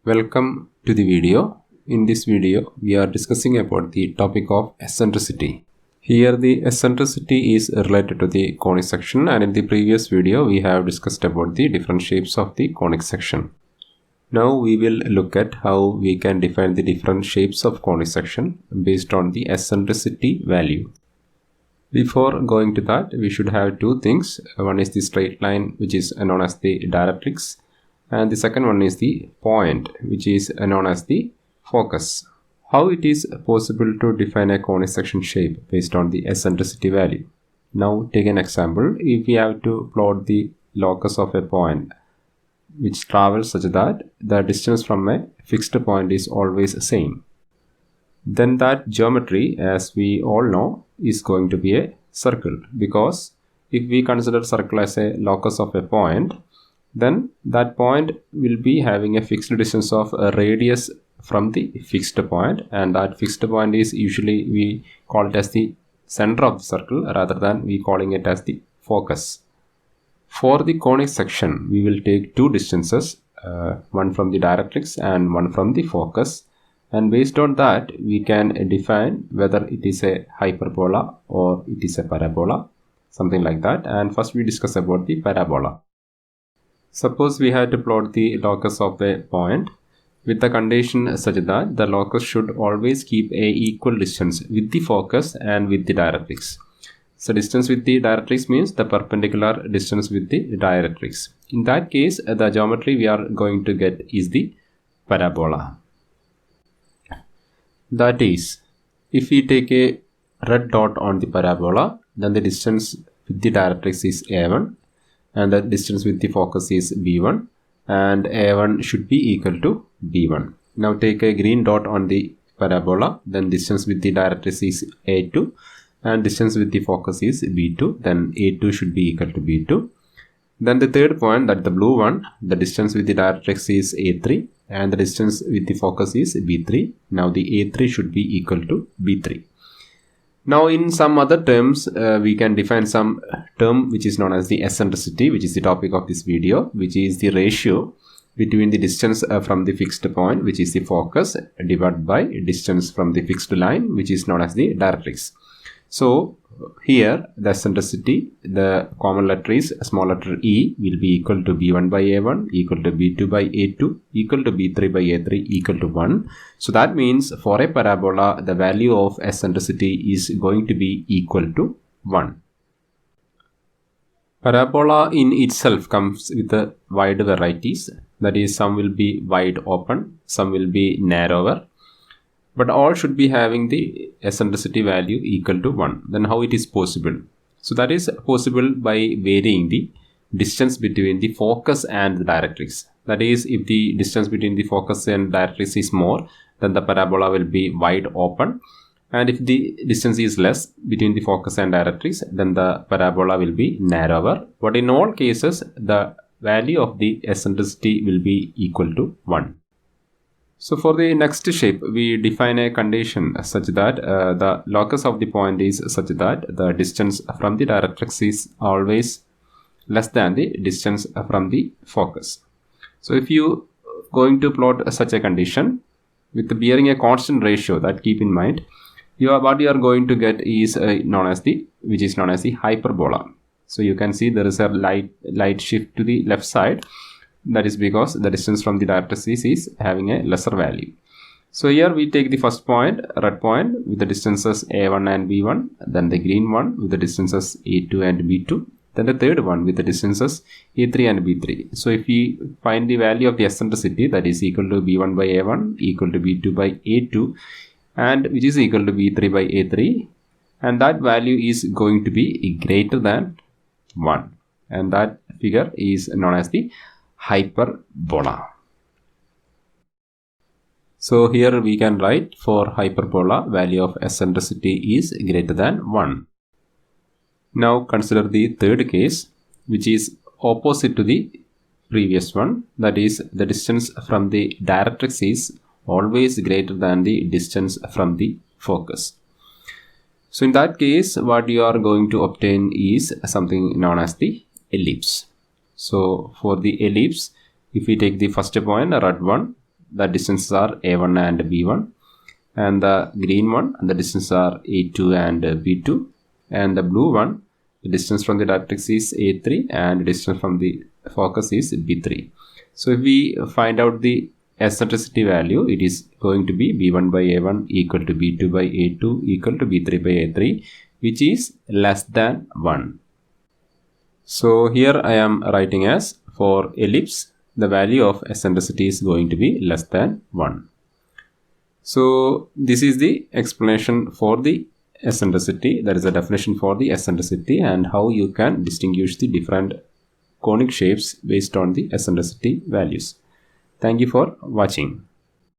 Welcome to the video. In this video, we are discussing about the topic of eccentricity. Here the eccentricity is related to the conic section, and in the previous video we have discussed about the different shapes of the conic section. Now we will look at how we can define the different shapes of conic section based on the eccentricity value. Before going to that, we should have two things. One is the straight line, which is known as the directrix, and the second one is the point, which is known as the focus. How it is possible to define a conic section shape based on the eccentricity value? Now take an example. If we have to plot the locus of a point which travels such that the distance from a fixed point is always same, then that geometry, as we all know, is going to be a circle, because if we consider circle as a locus of a point, then that point will be having a fixed distance of a radius from the fixed point, and that fixed point is usually we call it as the center of the circle rather than we calling it as the focus. For the conic section, we will take two distances, one from the directrix and one from the focus, and based on that we can define whether it is a hyperbola or it is a parabola, something like that. And first we discuss about the parabola. Suppose we had to plot the locus of a point with the condition such that the locus should always keep a equal distance with the focus and with the directrix. So distance with the directrix means the perpendicular distance with the directrix. In that case, the geometry we are going to get is the parabola. That is, if we take a red dot on the parabola, then the distance with the directrix is A1 and the distance with the focus is B1, and A1 should be equal to B1. Now take a green dot on the parabola, then distance with the directrix is A2 and distance with the focus is B2, then A2 should be equal to B2. Then the third point, that the blue one, the distance with the directrix is A3 and the distance with the focus is B3. Now the A3 should be equal to B3. Now in some other terms, we can define some term which is known as the eccentricity, which is the topic of this video, which is the ratio between the distance from the fixed point, which is the focus, divided by distance from the fixed line, which is known as the directrix. So here the eccentricity, the common letter is small letter E, will be equal to B1 by A1 equal to B2 by A2 equal to B3 by A3 equal to 1. So that means for a parabola, the value of eccentricity is going to be equal to 1. Parabola in itself comes with a wide varieties. That is, some will be wide open, some will be narrower, but all should be having the eccentricity value equal to 1. Then how it is possible? So that is possible by varying the distance between the focus and the directrix. That is, if the distance between the focus and directrix is more, then the parabola will be wide open, and if the distance is less between the focus and directrix, then the parabola will be narrower. But in all cases, the value of the eccentricity will be equal to 1. So for the next shape, we define a condition such that the locus of the point is such that the distance from the directrix is always less than the distance from the focus. So if you going to plot such a condition with bearing a constant ratio, that keep in mind, what you are going to get is known as the hyperbola. So you can see there is a light shift to the left side. That is because the distance from the directrix is having a lesser value. So here we take the first point, red point, with the distances A1 and B1, then the green one with the distances A2 and B2, then the third one with the distances A3 and B3. So if we find the value of the eccentricity, that is equal to B1 by A1 equal to B2 by A2, and which is equal to B3 by A3, and that value is going to be greater than 1, and that figure is known as the hyperbola. So here we can write, for hyperbola, value of eccentricity is greater than 1. Now consider the third case, which is opposite to the previous one. That is, the distance from the directrix is always greater than the distance from the focus. So in that case, what you are going to obtain is something known as the ellipse. So for the ellipse, if we take the first point, a red one, the distances are A1 and B1, and the green one, the distances are A2 and B2, and the blue one, the distance from the directrix is A3 and distance from the focus is B3. So if we find out the eccentricity value, it is going to be B1 by A1 equal to B2 by A2 equal to B3 by A3, which is less than 1. So here I am writing as, for ellipse, the value of eccentricity is going to be less than 1. So this is the explanation for the eccentricity, that is a definition for the eccentricity, and how you can distinguish the different conic shapes based on the eccentricity values. Thank you for watching.